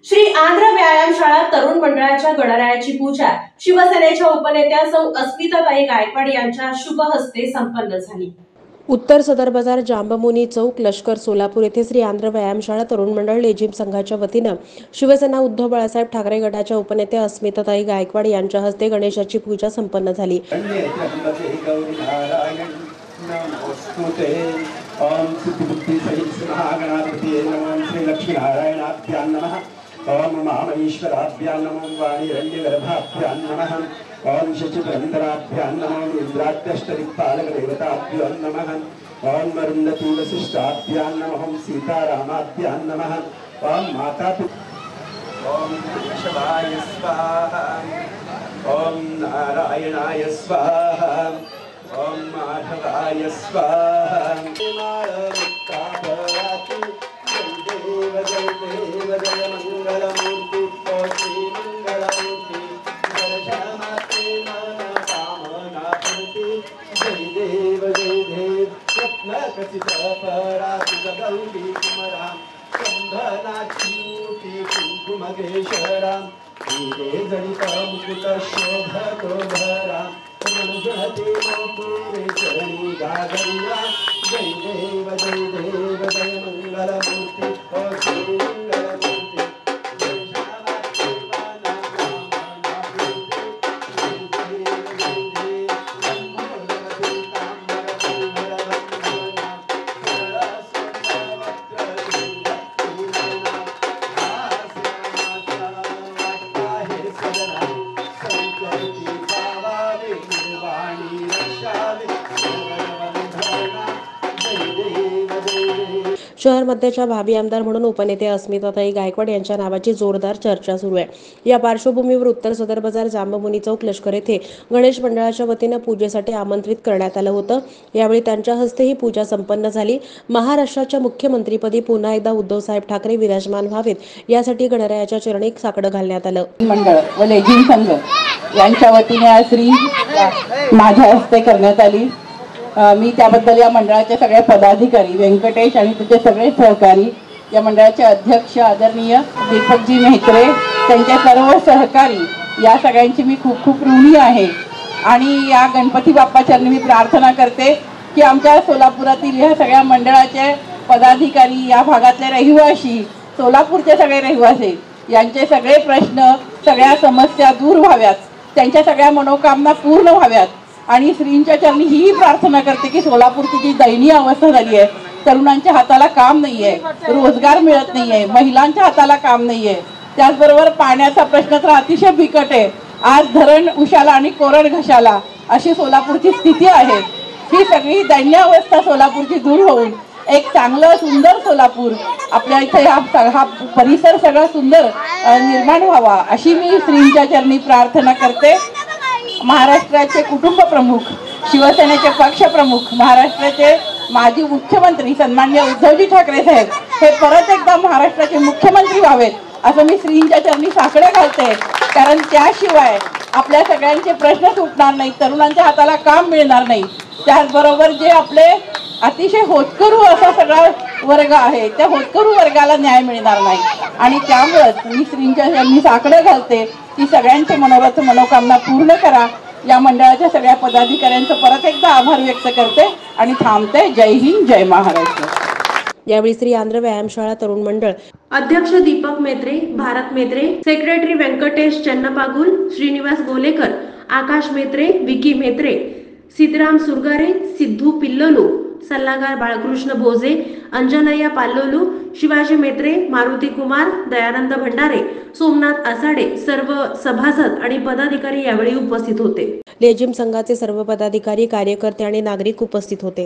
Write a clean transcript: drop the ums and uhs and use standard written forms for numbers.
श्री आंध्र व्यायामशाळा तरुण मंडळाच्या गणरायाची पूजा शिवसेनेच्या उपनेत्या सौ अस्मिताताई गायकवाड यांच्या शुभ हस्ते संपन्न झाली। उत्तर सदर बाजार जांबमुनी चौक लष्कर सोलापूर येथे श्री आंध्र व्यायामशाळा तरुण मंडळ लेझिम संघाच्या वतीनं शिवसेना उद्धव बाळासाहेब ठाकरे गटाच्या उपनेत्या अस्मिताताई गायकवाड यांच्या हस्ते गणेशाची पूजा संपन्न झाली। ओम सिद्धिबुद्धि सहित महागणाधिपति नमः श्री लक्ष्मी नारायणाभ्यां नमः ओम महामहेश्वराभ्यां नमः वाणिरण्यगर्भाभ्यां नमः ओम शचिपुरन्दराभ्यां नमः इंद्राद्यष्टदिक्पालकदेवताभ्यो नमः ओम वरुणतुलसिष्ठाभ्यां नमः ओम सीतारामाभ्यां नमः ओम माता ओम शिवाय स्वाहा ओम नारायणाय स्वाहा ओम माधवाय स्वाहा जय मंगलमूर्ति श्री मंगलमूर्ति जय देव रत्नखचित पराजित गौरी कुमराम कंधनाची मूर्ति कुंकुमकेशराम हीरे जडित मुकुट शोभतो भराम मनगते मोपुरे चरणी गागरिया जय देव जय मंगलमूर्ति श्री मंगलमूर्ति शहर मध्यच्या भावी आमदार म्हणून उपनेते अस्मिताताई गायकवाड यांच्या नावाची जोरदार चर्चा सुरू आहे। या पार्श्वभूमीवर उत्तर सदर बाजार जांबमुनी चौक लष्कर येथे गणेश मंडळाच्या वतीनं पूजेसाठी आमंत्रित करण्यात आलं होतं। यावेळी त्यांच्या हस्ते ही पूजा संपन्न झाली। महाराष्ट्राच्या मुख्यमंत्रीपदी पुन्हा एकदा उद्धव साहेब ठाकरे विराजमान व्हावेत यासाठी गणरायाच्या चरणी साकडं घालण्यात आलं। मंडळ व लेझिम संघ यांच्या वतीने आज श्री माझ्या हस्ते करण्यात आली। मी त्याबद्दल या मंडळाचे सगळे पदाधिकारी व्यंकटेश आणि त्याचे सगळे सहकारी, या मंडळाचे अध्यक्ष आदरणीय दीपकजी मेहत्रे, त्यांचे सर्व सहकारी या सगळ्यांची मी खूप खूप ऋणी आहे। आणि या गणपती बाप्पाचरणी मी प्रार्थना करते की आमच्या सोलापुरातील ह्या सगळ्या मंडळाचे पदाधिकारी, या भागातले रहिवासी, सोलापूरचे सगळे रहिवासी यांचे सगळे प्रश्न, सगळ्या समस्या दूर व्हाव्यात, त्यांच्या सगळ्या मनोकामना पूर्ण व्हाव्यात। आणि श्रींच्या चरणी ही प्रार्थना करते की सोलापूरची जी दयनीय अवस्था झाली आहे, तरुणांच्या हाताला काम नाहीये, रोजगार मिळत नाहीये, महिलांच्या हाताला काम नाहीये, त्याचबरोबर पाण्याचा प्रश्न तर अतिशय बिकट आहे। आज धरण उशाला आणि कोरड घशाला अशी सोलापूरची स्थिती आहे। ही सगळी दयनीय अवस्था सोलापूरची दूर होऊन एक चांगलं सुंदर सोलापूर आपल्या इथे हा परिसर सगळा सुंदर निर्माण व्हावा अशी मी श्रींच्या चरणी प्रार्थना करते। महाराष्ट्राचे कुटुंब प्रमुख, शिवसेनेचे पक्ष प्रमुख, महाराष्ट्राचे माजी मुख्यमंत्री सन्माननीय उद्धवजी ठाकरे साहेब हे परत एकदा महाराष्ट्राचे मुख्यमंत्री व्हावेत असं मी श्रींच्या चरणी साकडे घालते। कारण त्याशिवाय आपल्या सगळ्यांचे प्रश्न सुटणार नाही, तरुणांच्या हाताला काम मिळणार नाही। त्याचबरोबर जे आपले अतिशय होतकरू असा सगळा वर्ग आहे, त्या होतकरू वर्गाला न्याय मिळणार नाही। आणि त्यामुळेच मी श्रींच्या चरणी साकडे घालते की सगळ्यांचे मनोरथ मनोकामना पूर्ण करा। या मंडळाच्या सगळ्या पदाधिकाऱ्यांचं परत एकदा आभार व्यक्त करते आणि थांबते। जय हिंद, जय महाराष्ट्र। यावेळी श्री आंध्र व्यायामशाळा तरुण मंडळ अध्यक्ष दीपक मेत्रे, भारत मेत्रे, सेक्रेटरी व्यंकटेश चन्नपागुल, श्रीनिवास गोलेकर, आकाश मेत्रे, विकी मेत्रे, सिद्धराम सुरगारे, सिद्धू पिल्लोलू, सल्लागार बाळकृष्ण भोजे, अंजनय्या पाल्लोलू, शिवाजी मेत्रे, मारुती कुमार, दयानंद भंडारे, सोमनाथ आसाडे, सर्व सभासद आणि पदाधिकारी यावेळी उपस्थित होते। लेझिम संघाचे सर्व पदाधिकारी, कार्यकर्ते आणि नागरिक उपस्थित होते।